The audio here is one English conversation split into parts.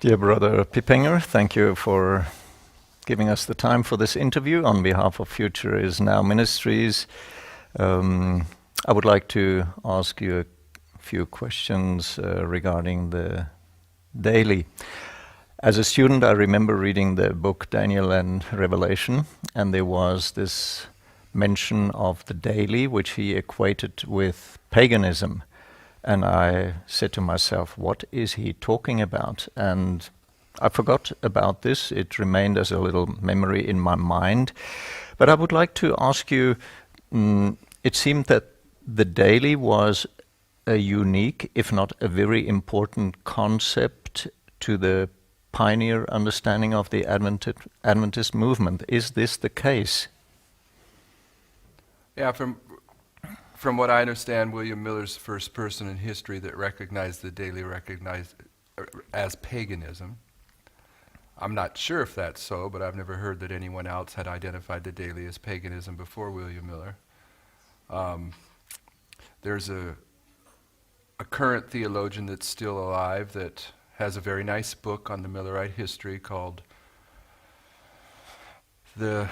Dear Brother Pippenger, thank you for giving us the time for this interview on behalf of Future is Now Ministries. I would like to ask you a few questions regarding the daily. As a student, I remember reading the book Daniel and Revelation, and there was this mention of the daily, which he equated with paganism. And I said to myself, what is he talking about? And I forgot about this. It remained as a little memory in my mind. But I would like to ask you, it seemed that the daily was a unique, if not a very important concept to the pioneer understanding of the Adventist movement. Is this the case? Yeah, from what I understand, William Miller's the first person in history that recognized the daily as paganism. I'm not sure if that's so, but I've never heard that anyone else had identified the daily as paganism before William Miller. There's a current theologian that's still alive that has a very nice book on the Millerite history called The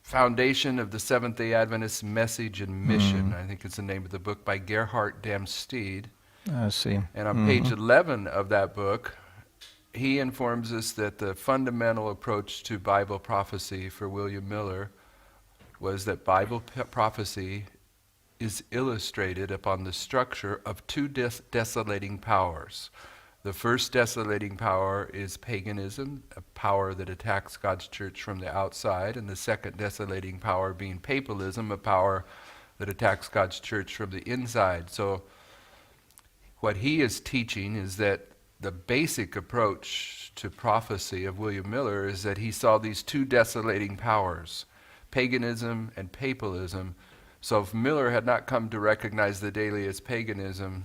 Foundation of the Seventh-day Adventist Message and Mission. I think it's the name of the book, by Gerhard Damsteed. I see. And on page 11 of that book, he informs us that the fundamental approach to Bible prophecy for William Miller was that Bible prophecy is illustrated upon the structure of two desolating powers. The first desolating power is paganism, a power that attacks God's church from the outside, and the second desolating power being papalism, a power that attacks God's church from the inside. So what he is teaching is that the basic approach to prophecy of William Miller is that he saw these two desolating powers, paganism and papalism. So if Miller had not come to recognize the daily as paganism,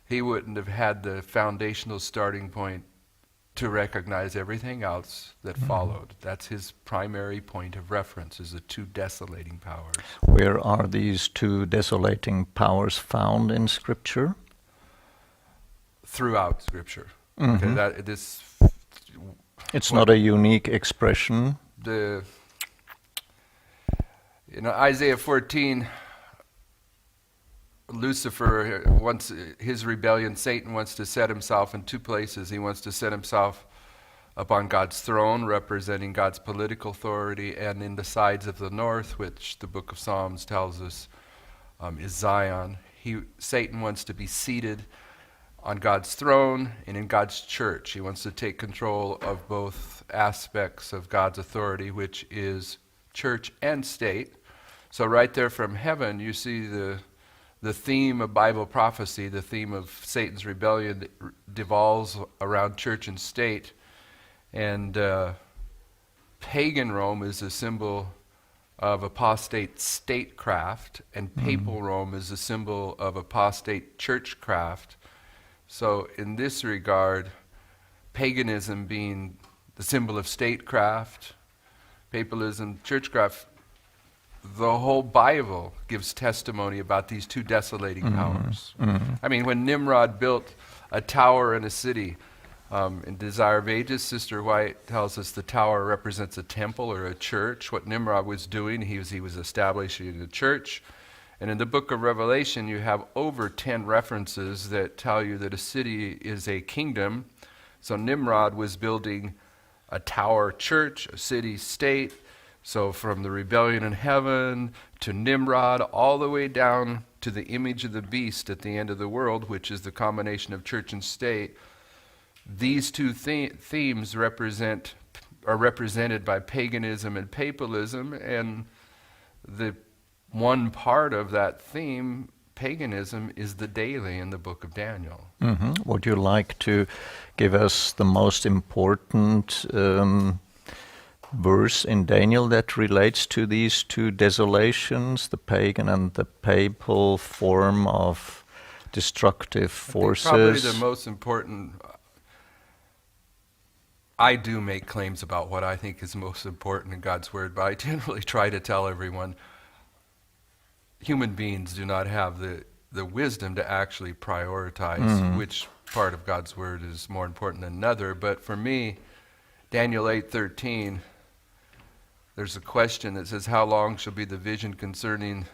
he wouldn't have had the foundational starting point to recognize everything else that followed. That's his primary point of reference, is the two desolating powers. Where are these two desolating powers found in Scripture? Throughout Scripture. Mm-hmm. Okay, It's not a unique expression. In Isaiah 14, Lucifer wants his rebellion. Satan wants to set himself in two places. He wants to set himself upon God's throne, representing God's political authority, and in the sides of the north, which the book of Psalms tells us is Zion. Satan wants to be seated on God's throne and in God's church. He wants to take control of both aspects of God's authority, which is church and state. So right there from heaven, you see the theme of Bible prophecy, the theme of Satan's rebellion devolves around church and state. And pagan Rome is a symbol of apostate statecraft, and papal Rome is a symbol of apostate churchcraft. So in this regard, paganism being the symbol of statecraft, papalism, churchcraft, the whole Bible gives testimony about these two desolating powers. I mean, when Nimrod built a tower in a city, in Desire of Ages, Sister White tells us the tower represents a temple or a church. What Nimrod was doing, he was establishing a church. And in the book of Revelation, you have over 10 references that tell you that a city is a kingdom. So Nimrod was building a tower church, a city state. So from the rebellion in heaven to Nimrod, all the way down to the image of the beast at the end of the world, which is the combination of church and state, these two themes are represented by paganism and papalism, and the one part of that theme, paganism, is the daily in the book of Daniel. Would you like to give us the most important verse in Daniel that relates to these two desolations, the pagan and the papal form of destructive forces? Probably the most important. I do make claims about what I think is most important in God's Word, but I generally try to tell everyone human beings do not have the wisdom to actually prioritize which part of God's Word is more important than another. But for me, Daniel 8:13, there's a question that says, how long shall be the vision concerning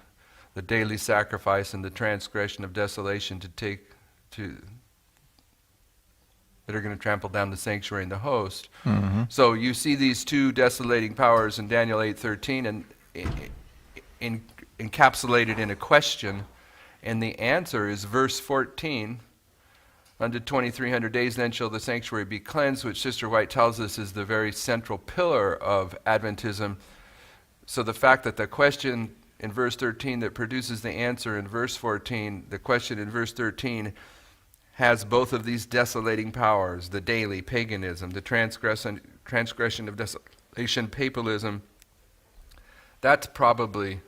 the daily sacrifice and the transgression of desolation that are going to trample down the sanctuary and the host. Mm-hmm. So you see these two desolating powers in Daniel 8:13 and encapsulated in a question, and the answer is verse 14. Unto 2300 days then shall the sanctuary be cleansed, which Sister White tells us is the very central pillar of Adventism. So the fact that the question in verse 13 that produces the answer in verse 14, the question in verse 13 has both of these desolating powers, the daily, paganism, the transgression of desolation, papalism. That's probably,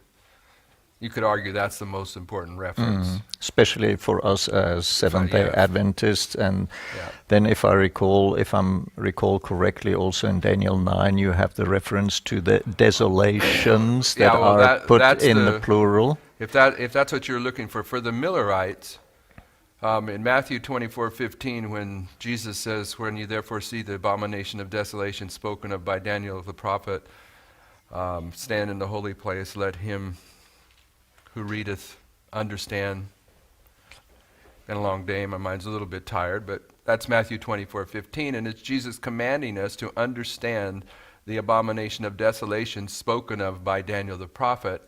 you could argue that's the most important reference. Especially for us as Seventh-day Yeah. Adventists. And Yeah. then if I recall correctly, also in Daniel 9, you have the reference to the desolations that Yeah, well, are put that's in the plural. If that's what you're looking for the Millerites, in Matthew 24:15, when Jesus says, when you therefore see the abomination of desolation spoken of by Daniel the prophet, stand in the holy place, let him who readeth understand. Been a long day, my mind's a little bit tired, but that's Matthew 24:15, and it's Jesus commanding us to understand the abomination of desolation spoken of by Daniel the prophet.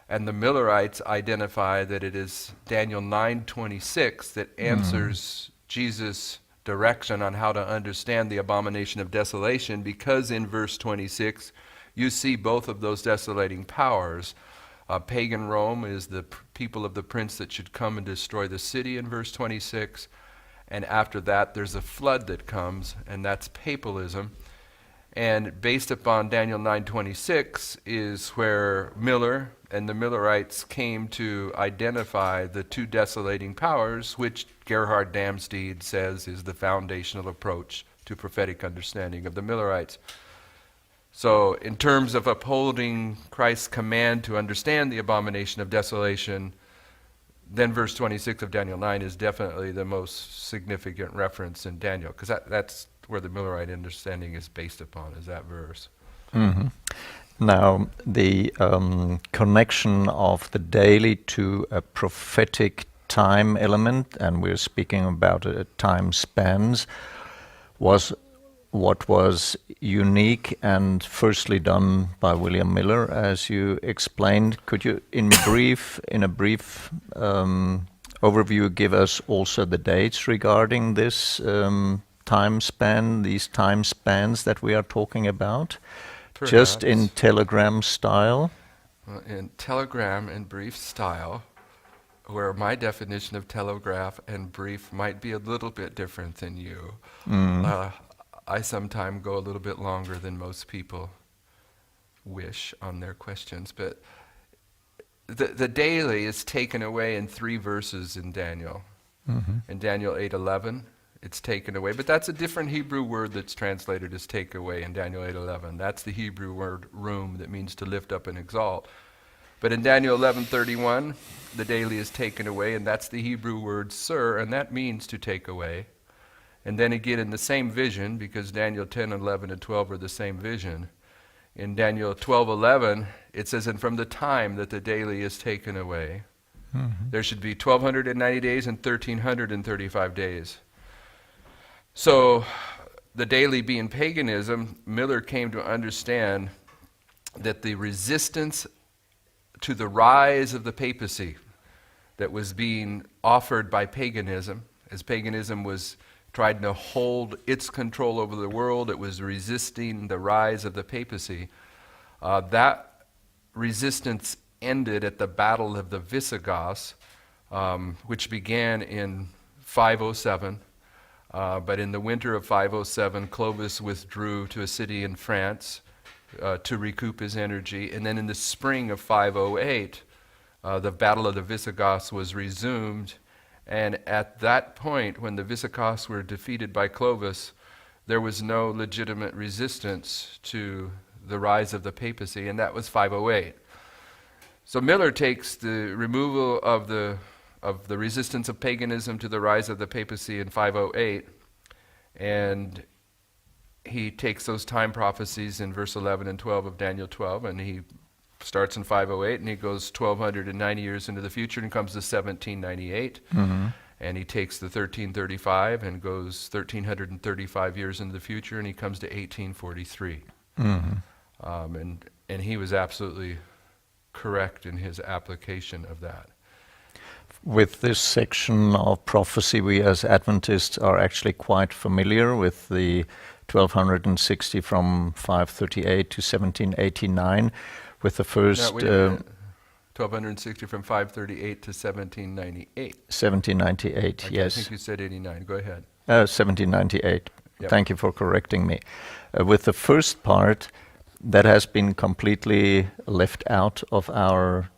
And the Millerites identify that it is Daniel 9:26 that answers Jesus' direction on how to understand the abomination of desolation, because in verse 26 you see both of those desolating powers. Pagan Rome is the people of the prince that should come and destroy the city in verse 26. And after that there's a flood that comes, and that's papalism. And based upon Daniel 9:26 is where Miller and the Millerites came to identify the two desolating powers, which Gerhard Damsteed says is the foundational approach to prophetic understanding of the Millerites. So in terms of upholding Christ's command to understand the abomination of desolation, then verse 26 of Daniel 9 is definitely the most significant reference in Daniel, because that's where the Millerite understanding is based upon, is that verse. Mm-hmm. Now, the connection of the daily to a prophetic time element, and we're speaking about time spans, was what was unique and firstly done by William Miller, as you explained. Could you, in a brief overview, give us also the dates regarding this time span, these time spans that we are talking about? Perhaps. Just in telegram style? In telegram and brief style, where my definition of telegraph and brief might be a little bit different than you. I sometimes go a little bit longer than most people wish on their questions, but the daily is taken away in 3 verses in Daniel. In Daniel 8:11, it's taken away, but that's a different Hebrew word that's translated as take away in Daniel 8:11. That's the Hebrew word room, that means to lift up and exalt. But in Daniel 11:31, the daily is taken away, and that's the Hebrew word sir, and that means to take away. And then again in the same vision, because Daniel 10:11 and 12 are the same vision, in Daniel 12:11, it says, and from the time that the daily is taken away, there should be 1,290 days and 1,335 days. So the daily being paganism, Miller came to understand that the resistance to the rise of the papacy that was being offered by paganism, as paganism was trying to hold its control over the world, it was resisting the rise of the papacy. That resistance ended at the Battle of the Visigoths, which began in 507. But in the winter of 507, Clovis withdrew to a city in France to recoup his energy. And then in the spring of 508, the Battle of the Visigoths was resumed. And at that point, when the Visigoths were defeated by Clovis, there was no legitimate resistance to the rise of the papacy, and that was 508. So Miller takes the removal of the of the resistance of paganism to the rise of the papacy in 508, and he takes those time prophecies in verse 11 and 12 of Daniel 12, and he starts in 508, and he goes 1,290 years into the future and comes to 1798. And he takes the 1335 and goes 1,335 years into the future, and he comes to 1843. And he was absolutely correct in his application of that. With this section of prophecy, we as Adventists are actually quite familiar with the 1260 from 538 to 1789, with the first... 1260 from 538 to 1798. 1798, Okay, yes. I think you said 89. Go ahead. 1798. Yep. Thank you for correcting me. With the first part, that has been completely left out of our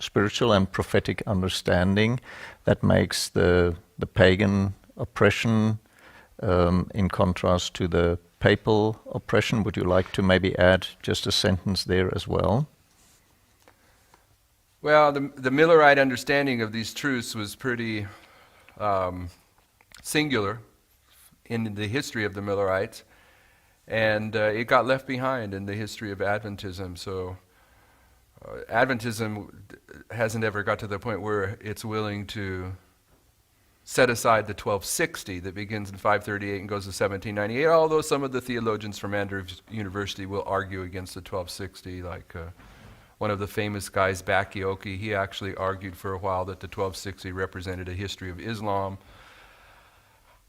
spiritual and prophetic understanding. That makes the pagan oppression in contrast to the papal oppression. Would you like to maybe add just a sentence there as well? Well, the Millerite understanding of these truths was pretty singular in the history of the Millerites, and it got left behind in the history of Adventism. So Adventism hasn't ever got to the point where it's willing to set aside the 1260 that begins in 538 and goes to 1798, although some of the theologians from Andrews University will argue against the 1260, like one of the famous guys, Bakioki, he actually argued for a while that the 1260 represented a history of Islam.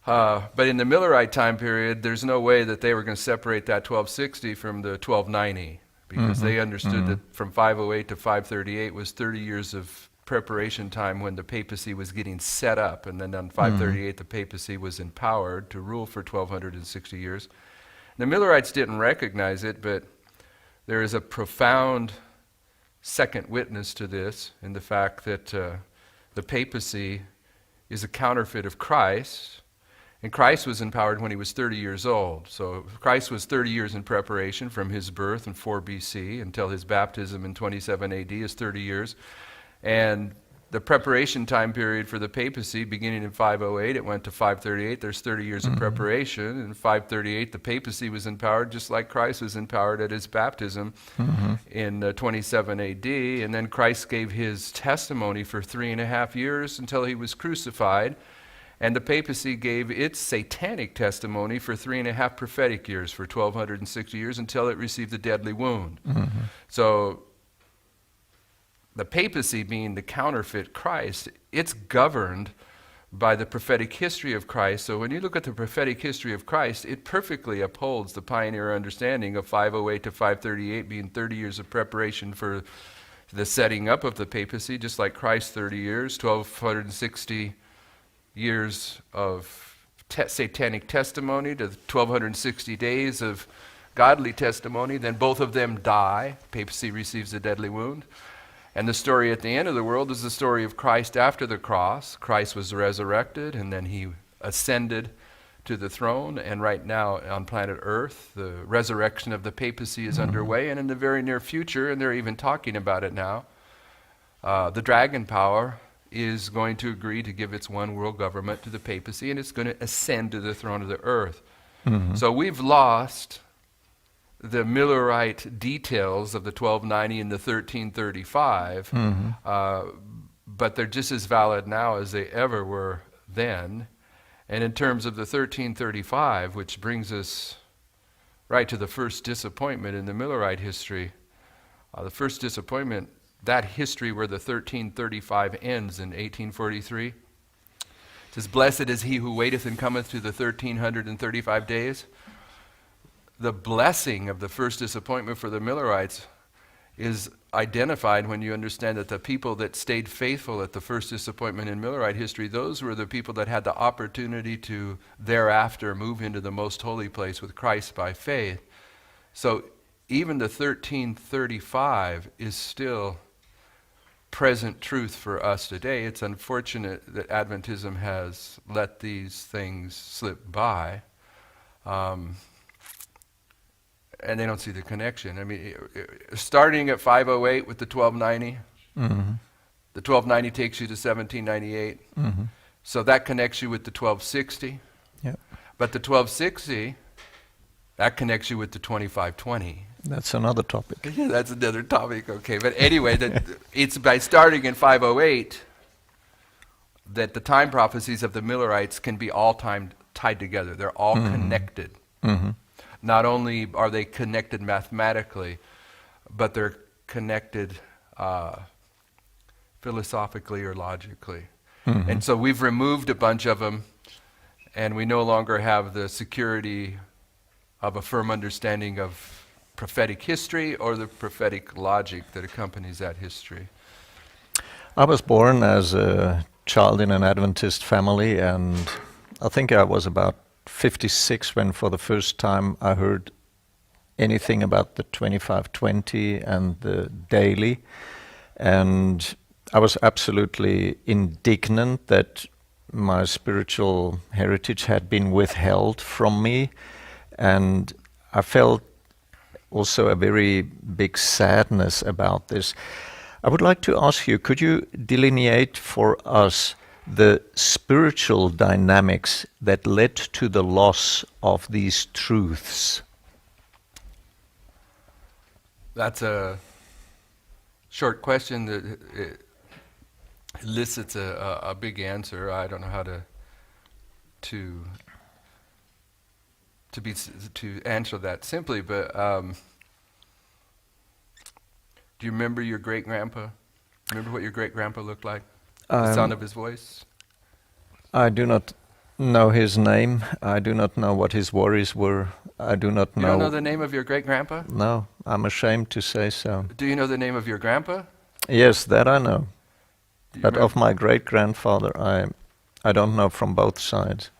But in the Millerite time period, there's no way that they were going to separate that 1260 from the 1290, because they understood that from 508 to 538 was 30 years of preparation time when the papacy was getting set up, and then on 538 the papacy was empowered to rule for 1260 years. The Millerites didn't recognize it, but there is a profound second witness to this in the fact that the papacy is a counterfeit of Christ, and Christ was empowered when he was 30 years old. So Christ was 30 years in preparation from his birth in 4 BC until his baptism in 27 AD is 30 years. And the preparation time period for the papacy, beginning in 508, it went to 538. There's 30 years of preparation. In 538, the papacy was empowered just like Christ was empowered at his baptism in 27 AD. And then Christ gave his testimony for 3.5 years until he was crucified. And the papacy gave its satanic testimony for 3.5 prophetic years, for 1,260 years, until it received the deadly wound. So the papacy, being the counterfeit Christ, it's governed by the prophetic history of Christ. So when you look at the prophetic history of Christ, it perfectly upholds the pioneer understanding of 508 to 538 being 30 years of preparation for the setting up of the papacy, just like Christ 30 years, 1,260 years of satanic testimony to 1,260 days of godly testimony. Then both of them die. Papacy receives a deadly wound. And the story at the end of the world is the story of Christ after the cross. Christ was resurrected, and then he ascended to the throne. And right now on planet Earth, the resurrection of the papacy is underway. And in the very near future, and they're even talking about it now, the dragon power is going to agree to give its one world government to the papacy, and it's going to ascend to the throne of the earth. So we've lost the Millerite details of the 1290 and the 1335, but they're just as valid now as they ever were then. And in terms of the 1335, which brings us right to the first disappointment in the Millerite history, the first disappointment, that history where the 1335 ends in 1843, it says, "Blessed is he who waiteth and cometh to the 1335 days." The blessing of the first disappointment for the Millerites is identified when you understand that the people that stayed faithful at the first disappointment in Millerite history, those were the people that had the opportunity to thereafter move into the most holy place with Christ by faith. So even the 1335 is still present truth for us today. It's unfortunate that Adventism has let these things slip by. And they don't see the connection. I mean, starting at 508 with the 1290, The 1290 takes you to 1798. So that connects you with the 1260. Yep. But the 1260, that connects you with the 2520. That's another topic. Yeah, that's another topic, okay. But anyway, it's by starting in 508 that the time prophecies of the Millerites can be all tied together. They're all connected. Not only are they connected mathematically, but they're connected philosophically or logically. And so we've removed a bunch of them, and we no longer have the security of a firm understanding of prophetic history or the prophetic logic that accompanies that history. I was born as a child in an Adventist family, and I think I was about 56 when for the first time I heard anything about the 2520 and the daily. And I was absolutely indignant that my spiritual heritage had been withheld from me. And I felt also a very big sadness about this. I would like to ask you, could you delineate for us the spiritual dynamics that led to the loss of these truths? That's a short question that elicits a big answer. I don't know how to answer that simply, but do you remember your great-grandpa? Remember what your great-grandpa looked like? The sound of his voice? I do not know his name. I do not know what his worries were. I do not know. You don't know the name of your great-grandpa? No, I'm ashamed to say so. Do you know the name of your grandpa? Yes, that I know. But remember? of my great-grandfather, I don't know from both sides.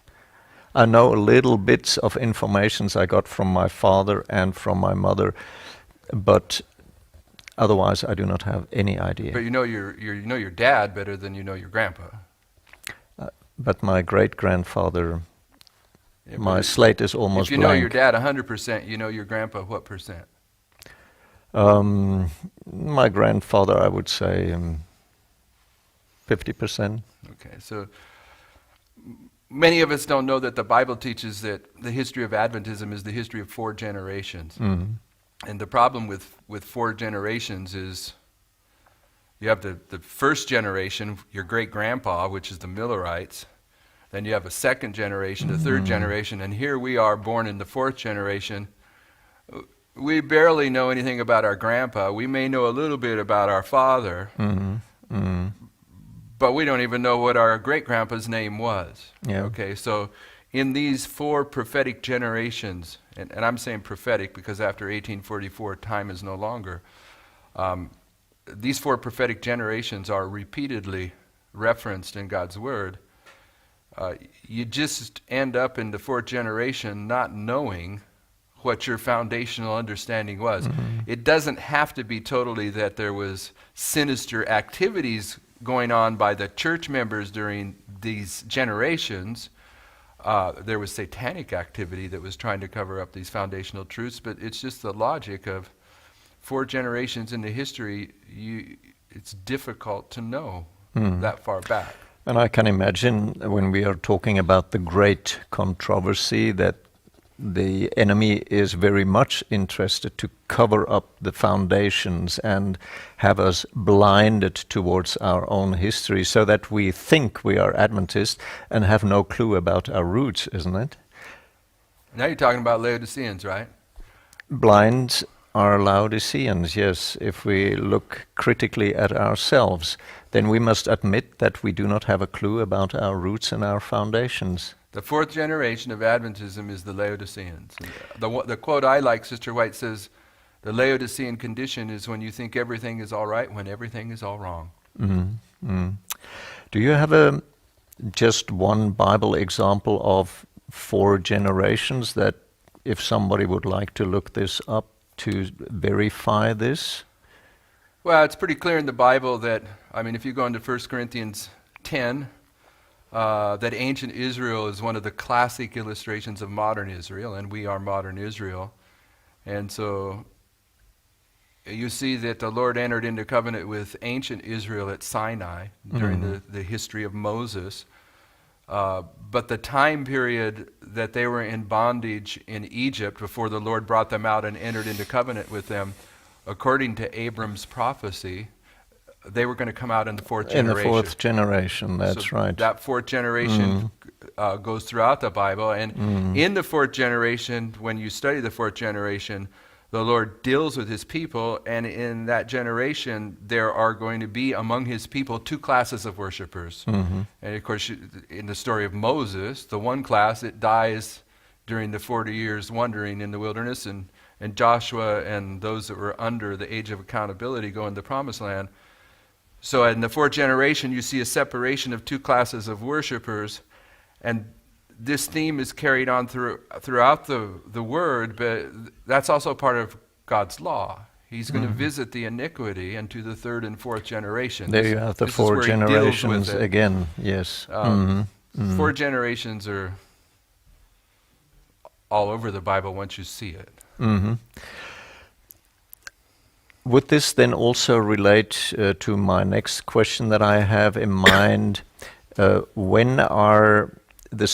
I know little bits of informations I got from my father and from my mother, but otherwise I do not have any idea. But you know your dad better than you know your grandpa. But my great-grandfather, Yeah, my but slate is almost if you know blank. your dad 100%, you know your grandpa what percent? My grandfather, I would say 50%. Okay, so many of us don't know that the Bible teaches that the history of Adventism is the history of 4 generations. And the problem with 4 generations is you have the first generation, your great-grandpa, which is the Millerites. Then you have a second generation, the third generation, and here we are born in the 4th generation. We barely know anything about our grandpa. We may know a little bit about our father, but we don't even know what our great-grandpa's name was. Yeah. Okay, so in these 4 prophetic generations, and I'm saying prophetic because after 1844 time is no longer, these 4 prophetic generations are repeatedly referenced in God's Word. You just end up in the 4th generation not knowing what your foundational understanding was. It doesn't have to be totally that there was sinister activities going on by the church members during these generations. There was satanic activity that was trying to cover up these foundational truths, but it's just the logic of 4 generations into history. It's difficult to know that far back. And I can imagine when we are talking about the great controversy that the enemy is very much interested to cover up the foundations and have us blinded towards our own history so that we think we are Adventists and have no clue about our roots, isn't it? Now you're talking about Laodiceans, right? Blind are Laodiceans, yes. If we look critically at ourselves, then we must admit that we do not have a clue about our roots and our foundations. The 4th generation of Adventism is the Laodiceans. The quote I like, Sister White says, the Laodicean condition is when you think everything is all right when everything is all wrong. Do you have just one Bible example of 4 generations that if somebody would like to look this up to verify this? Well, it's pretty clear in the Bible that, if you go into 1 Corinthians 10, that ancient Israel is one of the classic illustrations of modern Israel, and we are modern Israel. And so you see that the Lord entered into covenant with ancient Israel at Sinai during the history of Moses. But the time period that they were in bondage in Egypt before the Lord brought them out and entered into covenant with them, according to Abram's prophecy, they were going to come out in the fourth generation. In the fourth generation, that's right. That fourth generation goes throughout the Bible. And in the fourth generation, when you study the fourth generation, the Lord deals with his people, and in that generation, there are going to be among his people two classes of worshipers. And of course, in the story of Moses, the one class, it dies during the 40 years wandering in the wilderness, and Joshua and those that were under the age of accountability go into the promised land. So in the fourth generation, you see a separation of two classes of worshipers, and this theme is carried on throughout the Word, but that's also part of God's law. He's going to visit the iniquity into the third and fourth generation. There you have the four generations again, yes. 4 generations are all over the Bible once you see it. Would this then also relate to my next question that I have in mind? What are the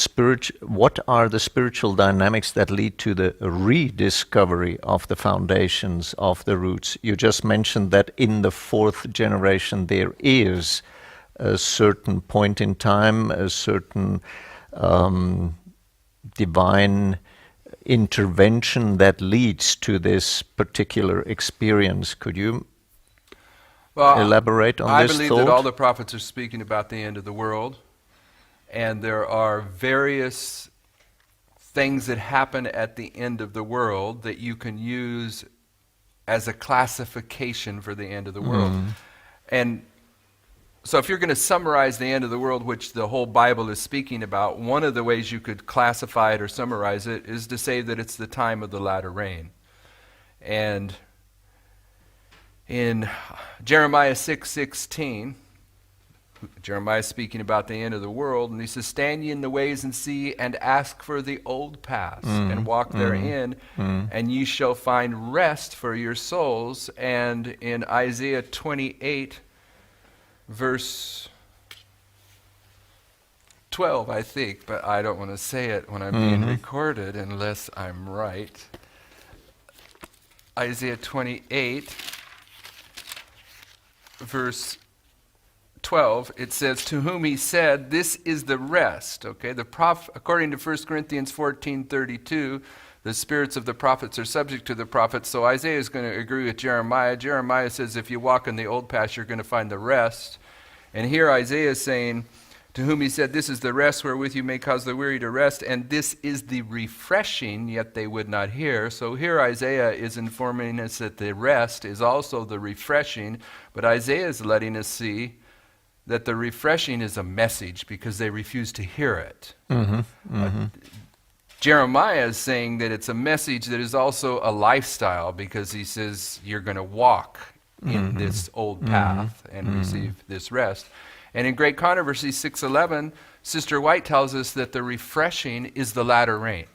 spiritual dynamics that lead to the rediscovery of the foundations of the roots? You just mentioned that in the fourth generation there is a certain point in time, a certain divine intervention that leads to this particular experience. Could you elaborate on this thought? I believe that all the prophets are speaking about the end of the world. And there are various things that happen at the end of the world that you can use as a classification for the end of the world. And so if you're going to summarize the end of the world, which the whole Bible is speaking about, one of the ways you could classify it or summarize it is to say that it's the time of the latter rain. And in Jeremiah 6:16, Jeremiah is speaking about the end of the world, and he says, "Stand ye in the ways and see, and ask for the old paths, and walk therein, and ye shall find rest for your souls." And in Isaiah 28, verse 12, I think, but I don't want to say it when I'm being recorded unless I'm right. Isaiah 28, verse 12, it says, "To whom he said, this is the rest." Okay, according to 1 Corinthians 14:32, the spirits of the prophets are subject to the prophets. So Isaiah is going to agree with Jeremiah. Jeremiah says, if you walk in the old path, you're going to find the rest. And here Isaiah is saying, to whom he said, "This is the rest wherewith you may cause the weary to rest, and this is the refreshing," yet they would not hear. So here Isaiah is informing us that the rest is also the refreshing, but Isaiah is letting us see that the refreshing is a message because they refuse to hear it. Jeremiah is saying that it's a message that is also a lifestyle because he says you're going to walk in this old path and receive this rest. And in Great Controversy 6:11, Sister White tells us that the refreshing is the latter rain.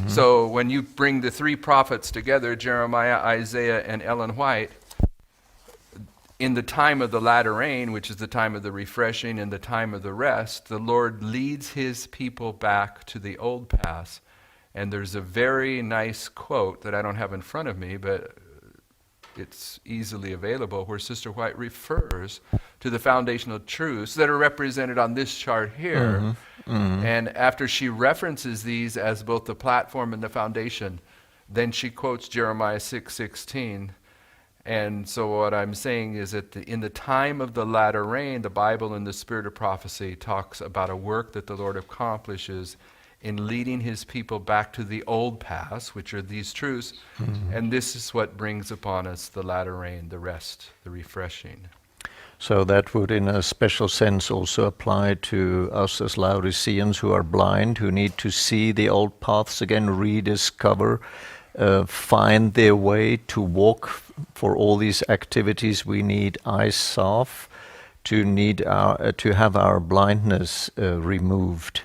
So when you bring the three prophets together, Jeremiah, Isaiah, and Ellen White, in the time of the latter rain, which is the time of the refreshing and the time of the rest, the Lord leads his people back to the old paths. And there's a very nice quote that I don't have in front of me, but it's easily available, where Sister White refers to the foundational truths that are represented on this chart here. And after she references these as both the platform and the foundation, then she quotes Jeremiah 6:16. And so what I'm saying is that in the time of the latter rain, the Bible in the spirit of prophecy talks about a work that the Lord accomplishes in leading his people back to the old paths, which are these truths. And this is what brings upon us the latter rain, the rest, the refreshing. So that would in a special sense also apply to us as Laodiceans who are blind, who need to see the old paths again, rediscover, find their way to walk. For all these activities we need eyes-salve, to have our blindness removed.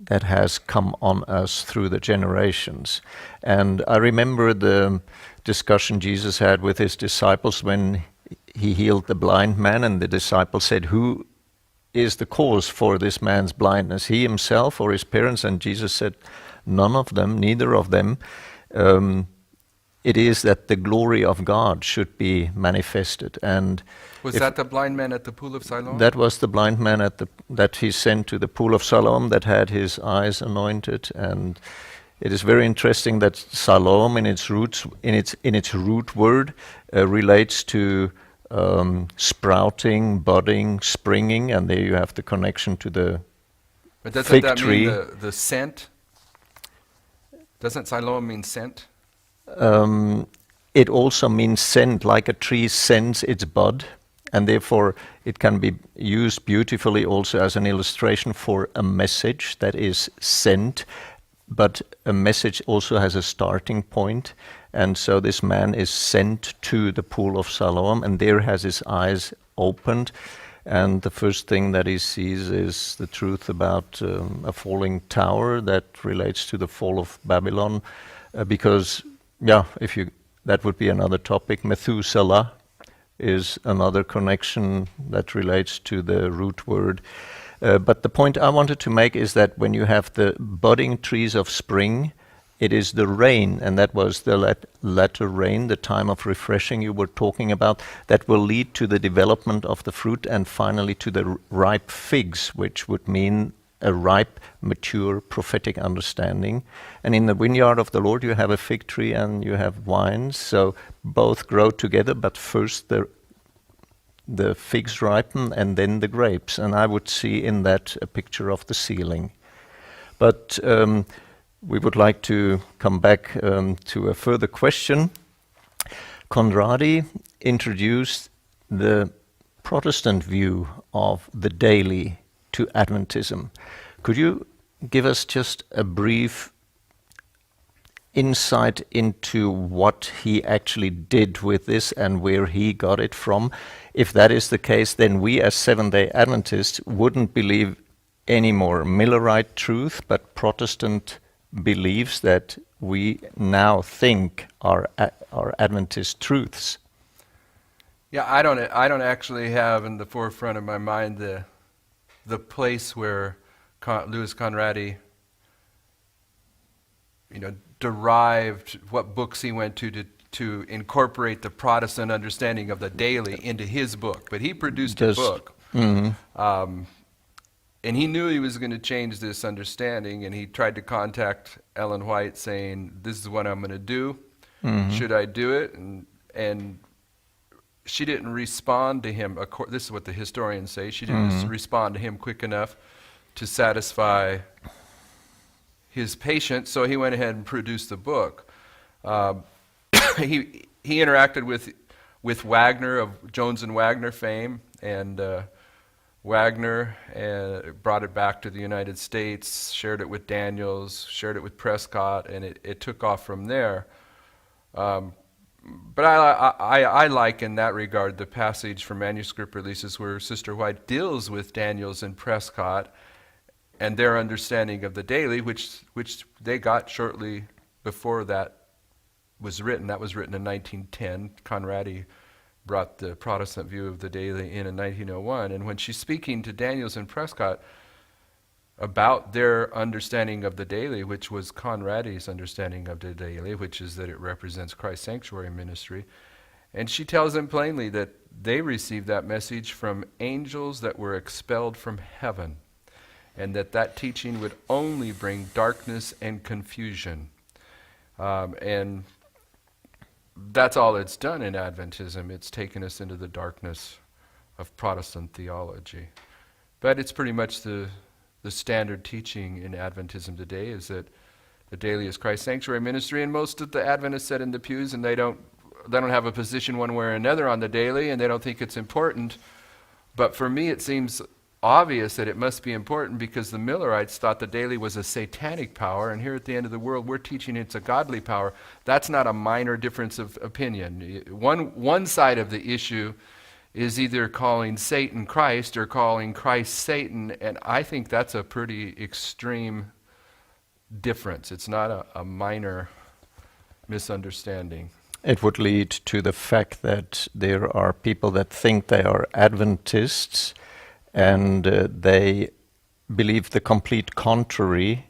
that has come on us through the generations. And I remember the discussion Jesus had with his disciples when he healed the blind man, and the disciples said, "Who is the cause for this man's blindness, he himself or his parents?" And Jesus said, "None of them, neither of them. It is that the glory of God should be manifested." And Was that the blind man at the pool of Siloam? that was the blind man that he sent to the pool of Siloam, that had his eyes anointed. And it is very interesting that Siloam, in its roots, in its root word, relates to sprouting, budding, springing, and there you have the connection to the But doesn't fig that tree. mean the scent? Doesn't Siloam mean scent? It also means scent, like a tree scents its bud, and therefore it can be used beautifully also as an illustration for a message that is sent, but a message also has a starting point. And so this man is sent to the pool of Siloam, and there has his eyes opened, and the first thing that he sees is the truth about a falling tower that relates to the fall of Babylon, because that would be another topic. Methuselah is another connection that relates to the root word. But the point I wanted to make is that when you have the budding trees of spring, it is the rain, and that was the latter rain, the time of refreshing you were talking about, that will lead to the development of the fruit and finally to the ripe figs, which would mean a ripe, mature, prophetic understanding. And in the vineyard of the Lord you have a fig tree and you have vines, so both grow together, but first the figs ripen and then the grapes. And I would see in that a picture of the ceiling. But we would like to come back to a further question. Conradi introduced the Protestant view of the daily to Adventism. Could you give us just a brief insight into what he actually did with this and where he got it from? If that is the case, then we as Seventh-day Adventists wouldn't believe any more Millerite truth, but Protestant beliefs that we now think are Adventist truths. Yeah, I don't actually have in the forefront of my mind the place where Louis Conradi, derived what books he went to incorporate the Protestant understanding of the daily into his book. But he produced a book. Mm-hmm. And he knew he was going to change this understanding, and he tried to contact Ellen White saying, "This is what I'm going to do. Mm-hmm. Should I do it?" And she didn't respond to him. This is what the historians say. She didn't respond to him quick enough to satisfy his patience, so he went ahead and produced the book. He interacted with Wagner of Jones and Wagner fame, and Wagner brought it back to the United States, shared it with Daniels, shared it with Prescott, and it took off from there. But I like in that regard the passage from Manuscript Releases where Sister White deals with Daniels and Prescott and their understanding of the daily, which they got shortly before that was written. That was written in 1910. Conradi brought the Protestant view of the daily in 1901. And when she's speaking to Daniels and Prescott about their understanding of the daily, which was Conradi's understanding of the daily, which is that it represents Christ's sanctuary ministry, and she tells them plainly that they received that message from angels that were expelled from heaven, and that teaching would only bring darkness and confusion. And that's all it's done in Adventism. It's taken us into the darkness of Protestant theology. But it's pretty much the standard teaching in Adventism today is that the daily is Christ's sanctuary ministry, and most of the Adventists sit in the pews and they don't have a position one way or another on the daily, and they don't think it's important. But for me it seems obvious that it must be important because the Millerites thought the daily was a satanic power, and here at the end of the world we're teaching it's a godly power. That's not a minor difference of opinion. One side of the issue is either calling Satan Christ or calling Christ Satan, and I think that's a pretty extreme difference. It's not a minor misunderstanding. It would lead to the fact that there are people that think they are Adventists and they believe the complete contrary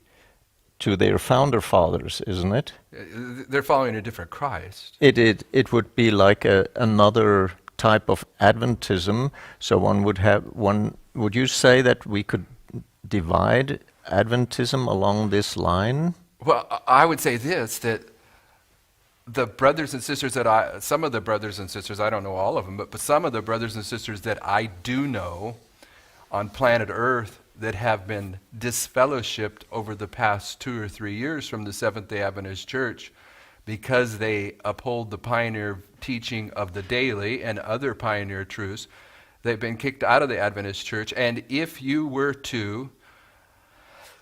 to their founder fathers, isn't it? They're following a different Christ. It would be like another type of Adventism. So would you say that we could divide Adventism along this line? Well, I would say this, that the brothers and sisters some of the brothers and sisters, I don't know all of them, but some of the brothers and sisters that I do know on planet Earth that have been disfellowshipped over the past 2 or 3 years from the Seventh-day Adventist Church because they uphold the pioneer teaching of the daily and other pioneer truths, they've been kicked out of the Adventist Church. And if you were to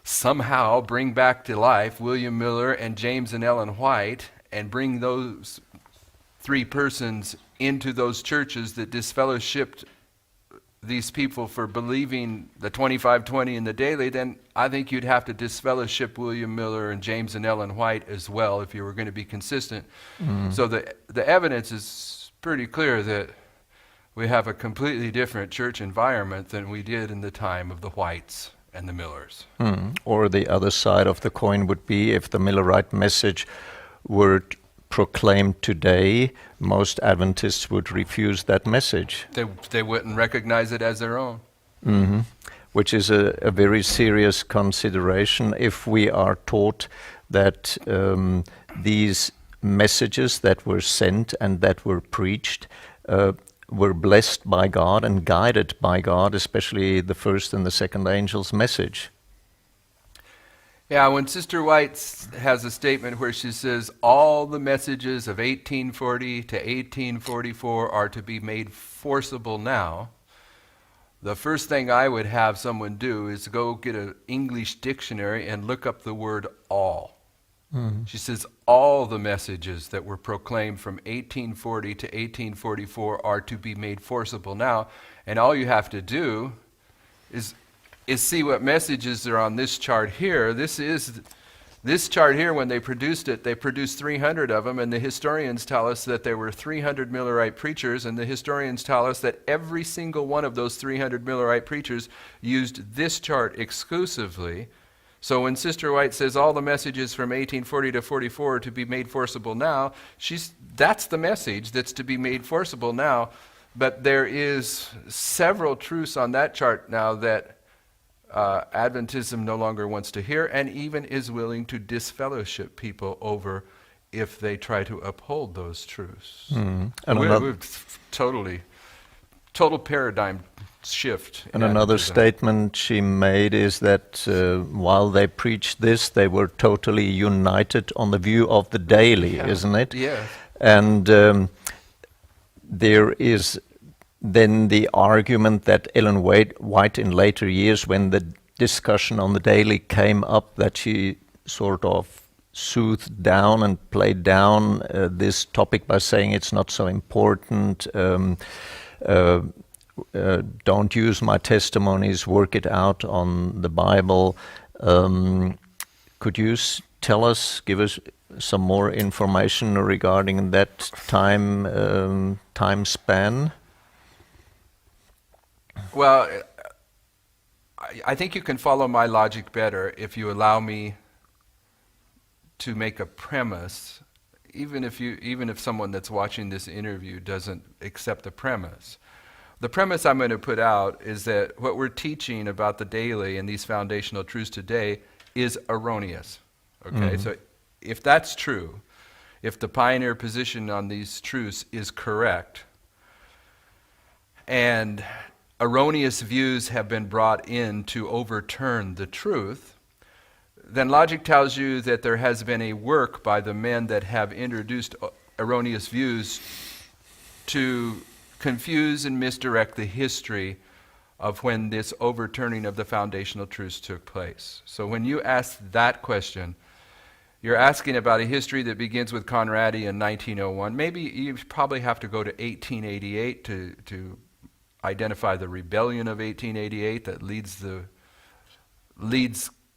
somehow bring back to life William Miller and James and Ellen White and bring those 3 persons into those churches that disfellowshipped these people for believing the 2520 in the daily, then I think you'd have to disfellowship William Miller and James and Ellen White as well if you were going to be consistent. So the evidence is pretty clear that we have a completely different church environment than we did in the time of the Whites and the Millers. Or the other side of the coin would be if the Millerite message were proclaimed today, most Adventists would refuse that message. They wouldn't recognize it as their own. Which is a very serious consideration if we are taught that these messages that were sent and that were preached were blessed by God and guided by God, especially the first and the second angel's message. Yeah, when Sister White has a statement where she says all the messages of 1840 to 1844 are to be made forcible now, the first thing I would have someone do is go get an English dictionary and look up the word all. She says all the messages that were proclaimed from 1840 to 1844 are to be made forcible now, and all you have to do is see what messages are on this chart here. This chart here, when they produced it, they produced 300 of them, and the historians tell us that there were 300 Millerite preachers, and the historians tell us that every single one of those 300 Millerite preachers used this chart exclusively. So when Sister White says all the messages from 1840 to 44 are to be made forcible now, that's the message that's to be made forcible now. But there is several truths on that chart now that Adventism no longer wants to hear, and even is willing to disfellowship people over if they try to uphold those truths. And We're total paradigm shift. And another Adventism. statement she made is that while they preached this, they were totally united on the view of the daily, isn't it? Yeah. And there is then the argument that Ellen White in later years, when the discussion on the daily came up, that she sort of soothed down and played down this topic by saying it's not so important, don't use my testimonies, work it out on the Bible. Could you give us some more information regarding that time span? Well, I think you can follow my logic better if you allow me to make a premise, even if someone that's watching this interview doesn't accept the premise. The premise I'm going to put out is that what we're teaching about the daily and these foundational truths today is erroneous. Okay, so if that's true, if the pioneer position on these truths is correct, and erroneous views have been brought in to overturn the truth, then logic tells you that there has been a work by the men that have introduced erroneous views to confuse and misdirect the history of when this overturning of the foundational truths took place. So when you ask that question, you're asking about a history that begins with Conradi in 1901. Maybe you probably have to go to 1888 to identify the rebellion of 1888 that leads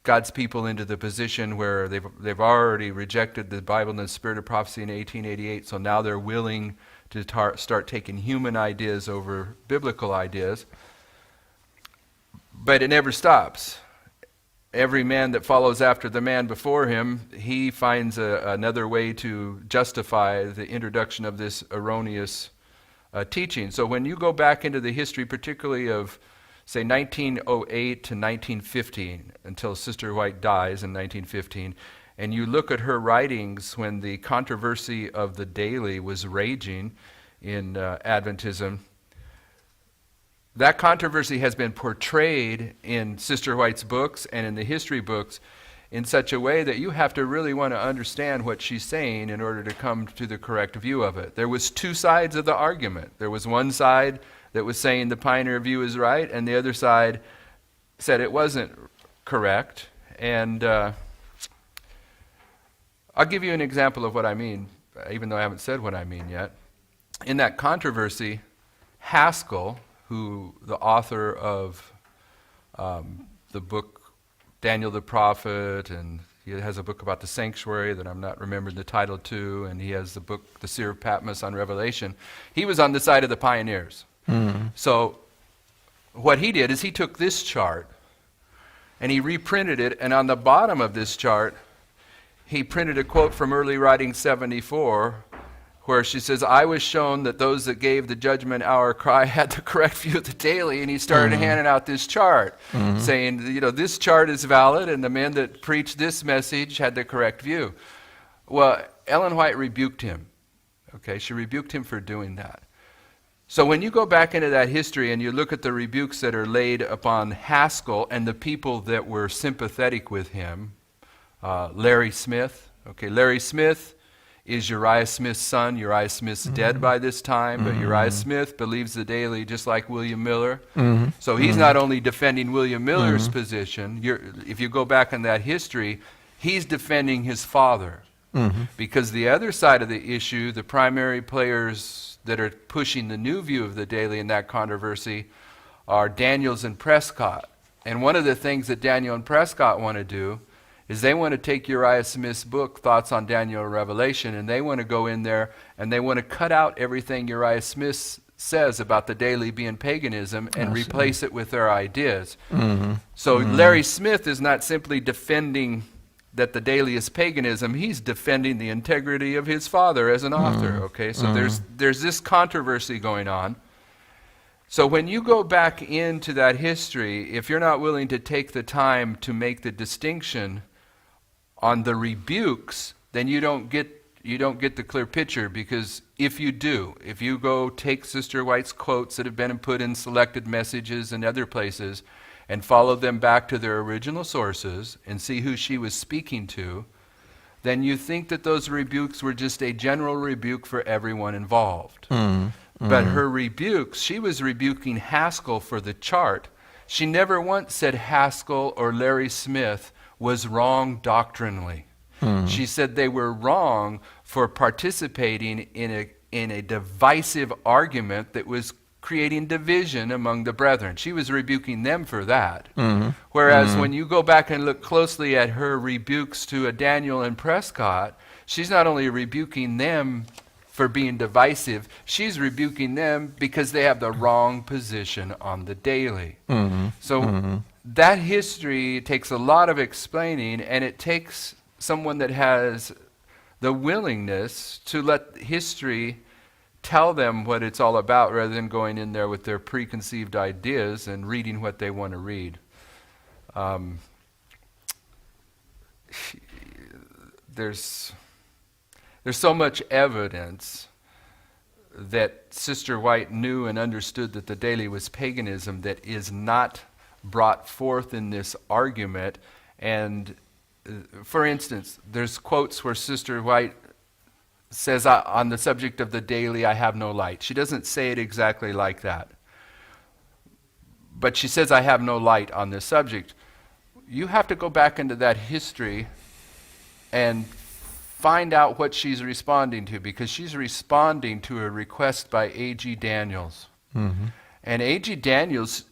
God's people into the position where they've already rejected the Bible and the spirit of prophecy in 1888, so now they're willing to start taking human ideas over biblical ideas. But it never stops. Every man that follows after the man before him, he finds another way to justify the introduction of this erroneous teaching. So when you go back into the history, particularly of, say, 1908 to 1915, until Sister White dies in 1915, and you look at her writings when the controversy of the daily was raging in Adventism, that controversy has been portrayed in Sister White's books and in the history books in such a way that you have to really want to understand what she's saying in order to come to the correct view of it. There was two sides of the argument. There was one side that was saying the pioneer view is right, and the other side said it wasn't correct. And I'll give you an example of what I mean, even though I haven't said what I mean yet. In that controversy, Haskell, who the author of the book Daniel the Prophet, and he has a book about the sanctuary that I'm not remembering the title to, and he has the book The Seer of Patmos on Revelation, he was on the side of the pioneers. So what he did is he took this chart and he reprinted it, and on the bottom of this chart he printed a quote from Early Writing 74 where she says, I was shown that those that gave the judgment hour cry had the correct view of the daily, and he started handing out this chart saying, this chart is valid and the men that preached this message had the correct view. Well, Ellen White rebuked him. Okay, she rebuked him for doing that. So when you go back into that history and you look at the rebukes that are laid upon Haskell and the people that were sympathetic with him, Larry Smith. Okay, Larry Smith is Uriah Smith's son. Uriah Smith's dead by this time, but Uriah Smith believes the daily just like William Miller. So he's not only defending William Miller's position, if you go back in that history, he's defending his father. Because the other side of the issue, the primary players that are pushing the new view of the daily in that controversy are Daniels and Prescott. And one of the things that Daniel and Prescott want to do is they want to take Uriah Smith's book, Thoughts on Daniel and Revelation, and they want to go in there and they want to cut out everything Uriah Smith says about the daily being paganism and replace it with their ideas. So Larry Smith is not simply defending that the daily is paganism, he's defending the integrity of his father as an author. Okay, so there's this controversy going on. So when you go back into that history, if you're not willing to take the time to make the distinction on the rebukes, then you don't get the clear picture, because if you go take Sister White's quotes that have been put in selected messages and other places and follow them back to their original sources and see who she was speaking to, then you think that those rebukes were just a general rebuke for everyone involved. But her rebukes, she was rebuking Haskell for the chart. She never once said Haskell or Larry Smith was wrong doctrinally. She said they were wrong for participating in a divisive argument that was creating division among the brethren. She was rebuking them for that. Whereas when you go back and look closely at her rebukes to a Daniel and Prescott, she's not only rebuking them for being divisive, she's rebuking them because they have the wrong position on the daily. So that history takes a lot of explaining, and it takes someone that has the willingness to let history tell them what it's all about, rather than going in there with their preconceived ideas and reading what they want to read. There's so much evidence that Sister White knew and understood that the daily was paganism that is not brought forth in this argument. And for instance, there's quotes where Sister White says, on the subject of the daily, I have no light. She doesn't say it exactly like that. But she says, I have no light on this subject. You have to go back into that history and find out what she's responding to, because she's responding to a request by A.G. Daniels. And A.G. Daniels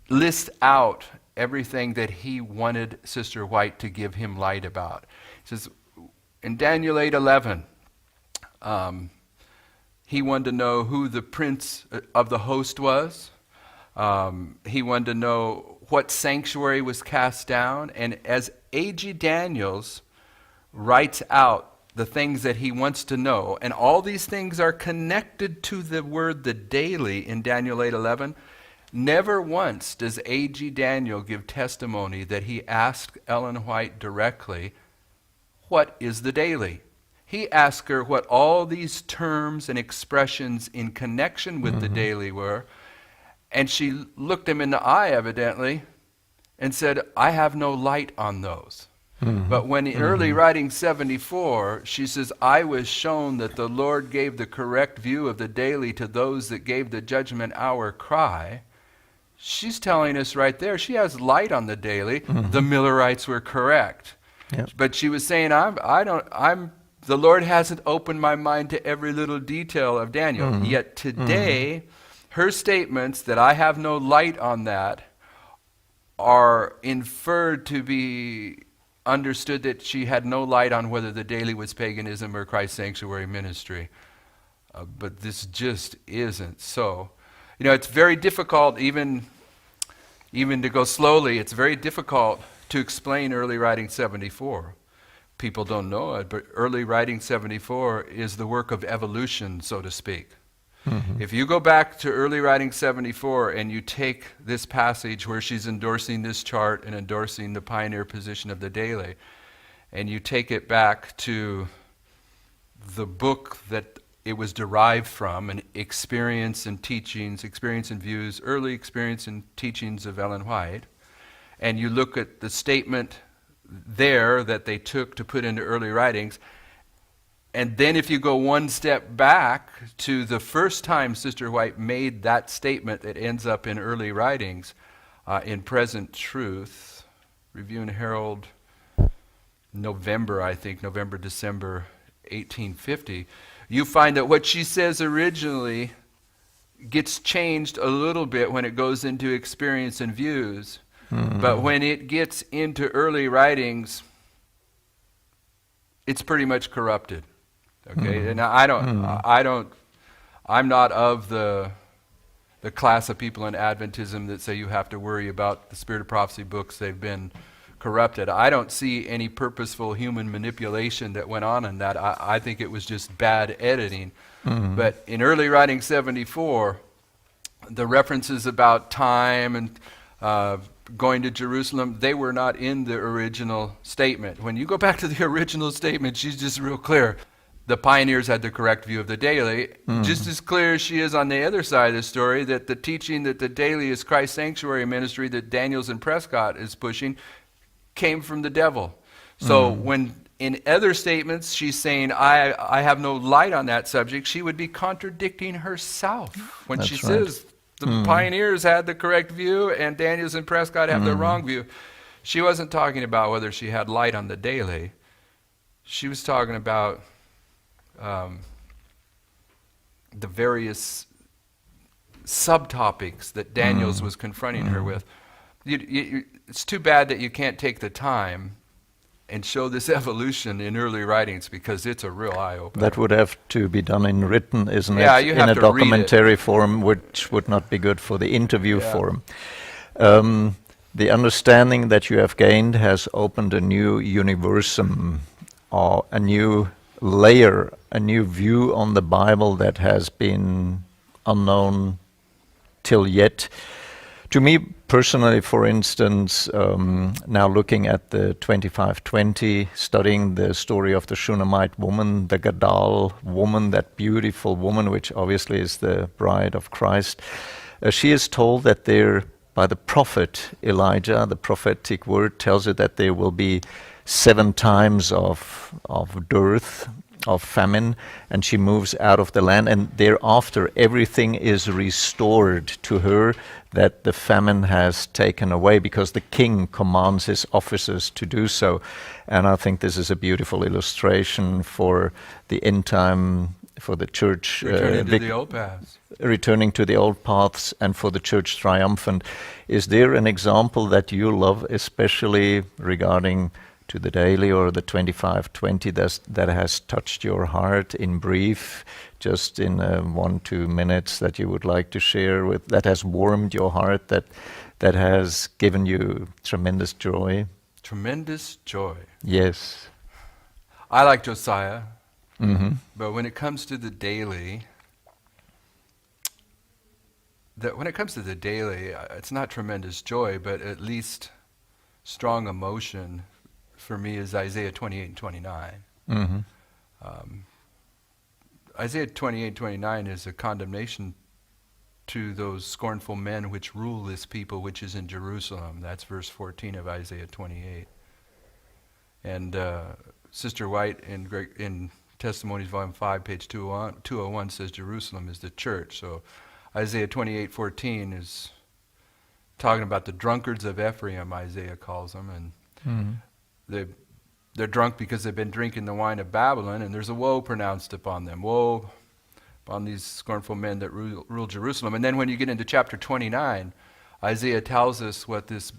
lists out everything that he wanted Sister White to give him light about. He says, in Daniel 8:11, he wanted to know who the prince of the host was. He wanted to know what sanctuary was cast down. And as A.G. Daniels writes out the things that he wants to know, and all these things are connected to the word the daily in Daniel 8:11, never once does A.G. Daniel give testimony that he asked Ellen White directly, what is the daily? He asked her what all these terms and expressions in connection with the daily were, and she looked him in the eye, evidently, and said, I have no light on those. But when in early writing 74, she says, I was shown that the Lord gave the correct view of the daily to those that gave the judgment hour cry. She's telling us right there, she has light on the daily. The Millerites were correct. Yep. But she was saying, the Lord hasn't opened my mind to every little detail of Daniel. Yet today, her statements that I have no light on that are inferred to be understood that she had no light on whether the daily was paganism or Christ's sanctuary ministry. But this just isn't so. You know, it's very difficult, even to go slowly, it's very difficult to explain early writing 74. People don't know it, but early writing 74 is the work of evolution, so to speak. If you go back to early writing 74 and you take this passage where she's endorsing this chart and endorsing the pioneer position of the daily, and you take it back to the book that it was derived from, an experience and teachings, experience and views, early experience and teachings of Ellen White, and you look at the statement there that they took to put into early writings, and then if you go one step back to the first time Sister White made that statement that ends up in early writings, in Present Truth, Review and Herald, November, December 1850, you find that what she says originally gets changed a little bit when it goes into experience and views. But when it gets into early writings, it's pretty much corrupted. Okay, and I'm not of the class of people in Adventism that say you have to worry about the Spirit of Prophecy books, they've been corrupted. I don't see any purposeful human manipulation that went on in that. I think it was just bad editing. But in early writing 74, the references about time and going to Jerusalem, they were not in the original statement. When you go back to the original statement, she's just real clear. The pioneers had the correct view of the daily, just as clear as she is on the other side of the story that the teaching that the daily is Christ's sanctuary ministry that Daniels and Prescott is pushing came from the devil. So when in other statements she's saying, I have no light on that subject, she would be contradicting herself when That's she right. says the pioneers had the correct view and Daniels and Prescott have the wrong view. She wasn't talking about whether she had light on the daily. She was talking about the various subtopics that Daniels was confronting her with. It's too bad that you can't take the time and show this evolution in early writings because it's a real eye-opener. That would have to be done in written, isn't Yeah, it? you In have a to read it. documentary form, which would not be good for the interview Yeah. form. The understanding that you have gained has opened a new universum, or a new layer, a new view on the Bible that has been unknown till yet. To me personally, for instance, now looking at the 2520, studying the story of the Shunammite woman, the Gadal woman, that beautiful woman, which obviously is the bride of Christ, she is told that there, by the prophet Elijah, the prophetic word tells her that there will be 7 times of dearth, of famine, and she moves out of the land, and thereafter everything is restored to her that the famine has taken away, because the king commands his officers to do so. And I think this is a beautiful illustration for the end time for the church Returning to the old paths. returning to the old paths, and for the church triumphant. Is there an example that you love, especially regarding to the daily or the 25-20 that has touched your heart in brief, just in 1-2 minutes, that you would like to share with, that has warmed your heart, that has given you tremendous joy? Tremendous joy. Yes. I like Josiah, Mm-hmm. but when it comes to the daily, it's not tremendous joy, but at least strong emotion for me is Isaiah 28 and 29. Mm-hmm. Isaiah 28 and 29 is a condemnation to those scornful men which rule this people which is in Jerusalem. That's verse 14 of Isaiah 28. And Sister White in Testimonies Volume 5, page 201 says Jerusalem is the church. So Isaiah 28:14 is talking about the drunkards of Ephraim, Isaiah calls them, and Mm-hmm. they're drunk because they've been drinking the wine of Babylon, and there's a woe pronounced upon them. Woe upon these scornful men that rule Jerusalem. And then when you get into chapter 29, Isaiah tells us what this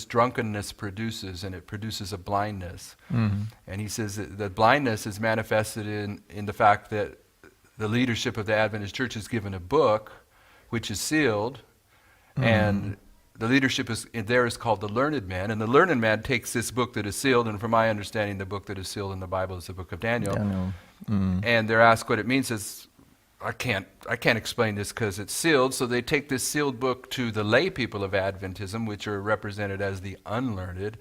drunkenness produces, and it produces a blindness. Mm-hmm. And he says that the blindness is manifested in the fact that the leadership of the Adventist Church is given a book which is sealed, and the leadership is called the learned man, and the learned man takes this book that is sealed, and from my understanding the book that is sealed in the Bible is the book of Daniel. And they're asked what it means. Says, I can't explain this because it's sealed. So they take this sealed book to the lay people of Adventism, which are represented as the unlearned,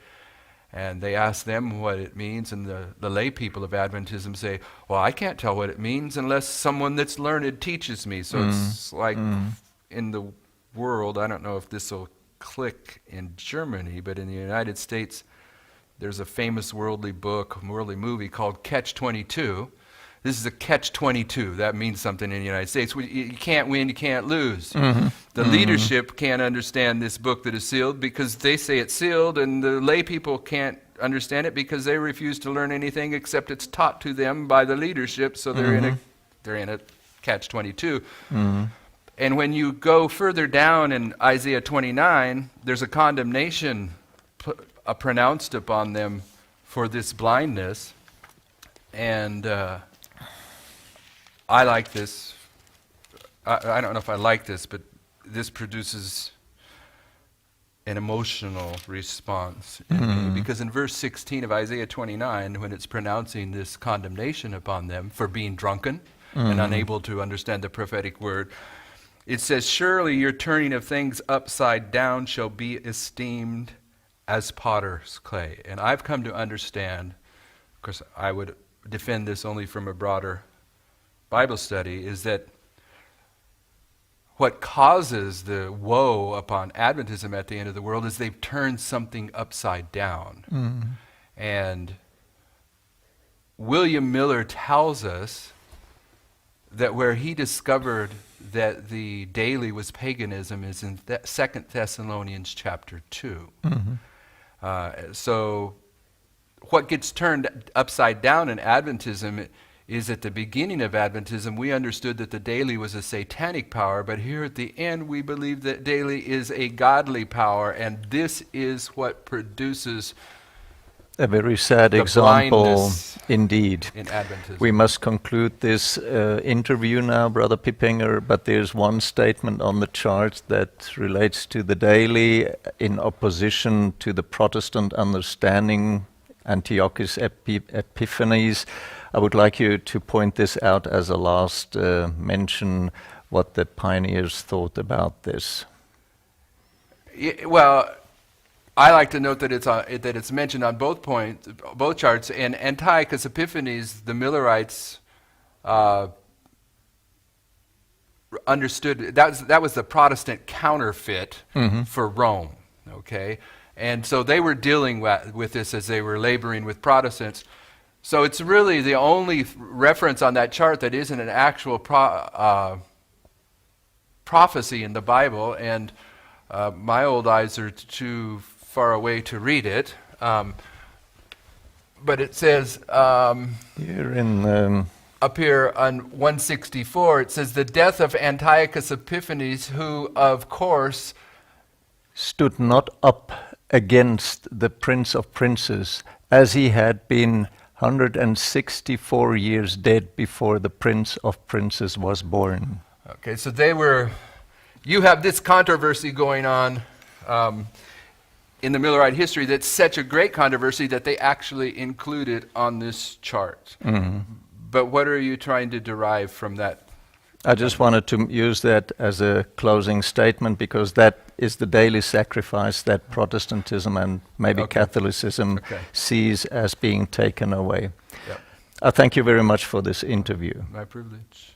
and they ask them what it means, and the lay people of Adventism say, well, I can't tell what it means unless someone that's learned teaches me. So it's like in the world, I don't know if this will click in Germany, but in the United States, there's a famous worldly movie called Catch-22. This is a catch-22. That means something in the United States. You can't win, you can't lose. The leadership can't understand this book that is sealed because they say it's sealed, and the lay people can't understand it because they refuse to learn anything except it's taught to them by the leadership. So they're in a catch-22. And when you go further down in Isaiah 29, there's a condemnation pronounced upon them for this blindness. And I like this. I don't know if I like this, but this produces an emotional response in me. Because in verse 16 of Isaiah 29, when it's pronouncing this condemnation upon them for being drunken and unable to understand the prophetic word, it says, surely your turning of things upside down shall be esteemed as potter's clay. And I've come to understand, of course I would defend this only from a broader Bible study, is that what causes the woe upon Adventism at the end of the world is they've turned something upside down. And William Miller tells us that where he discovered that the daily was paganism is in 2 Thessalonians chapter 2. So what gets turned upside down in Adventism is at the beginning of Adventism, we understood that the daily was a satanic power, but here at the end, we believe that daily is a godly power, and this is what produces a very sad the example blindness indeed. in Adventism. We must conclude this interview now, Brother Pippenger, but there's one statement on the chart that relates to the daily in opposition to the Protestant understanding, Antiochus Epiphanes. I would like you to point this out as a last mention, what the pioneers thought about this. Well, I like to note that it's mentioned on both charts. And Antiochus Epiphanes, the Millerites understood that was the Protestant counterfeit for Rome. Okay, and so they were dealing with this as they were laboring with Protestants. So it's really the only reference on that chart that isn't an actual prophecy in the Bible, and my old eyes are too far away to read it. But it says... Here in up here on 164, it says, the death of Antiochus Epiphanes, who, of course, stood not up against the Prince of Princes, as he had been 164 years dead before the Prince of Princes was born. okay, so you have this controversy going on in the Millerite history that's such a great controversy that they actually included on this chart. Mm-hmm. But what are you trying to derive from that? I just wanted to use that as a closing statement because that is the daily sacrifice that Protestantism and maybe Okay. Catholicism Okay. sees as being taken away. Yep. I thank you very much for this interview. My privilege.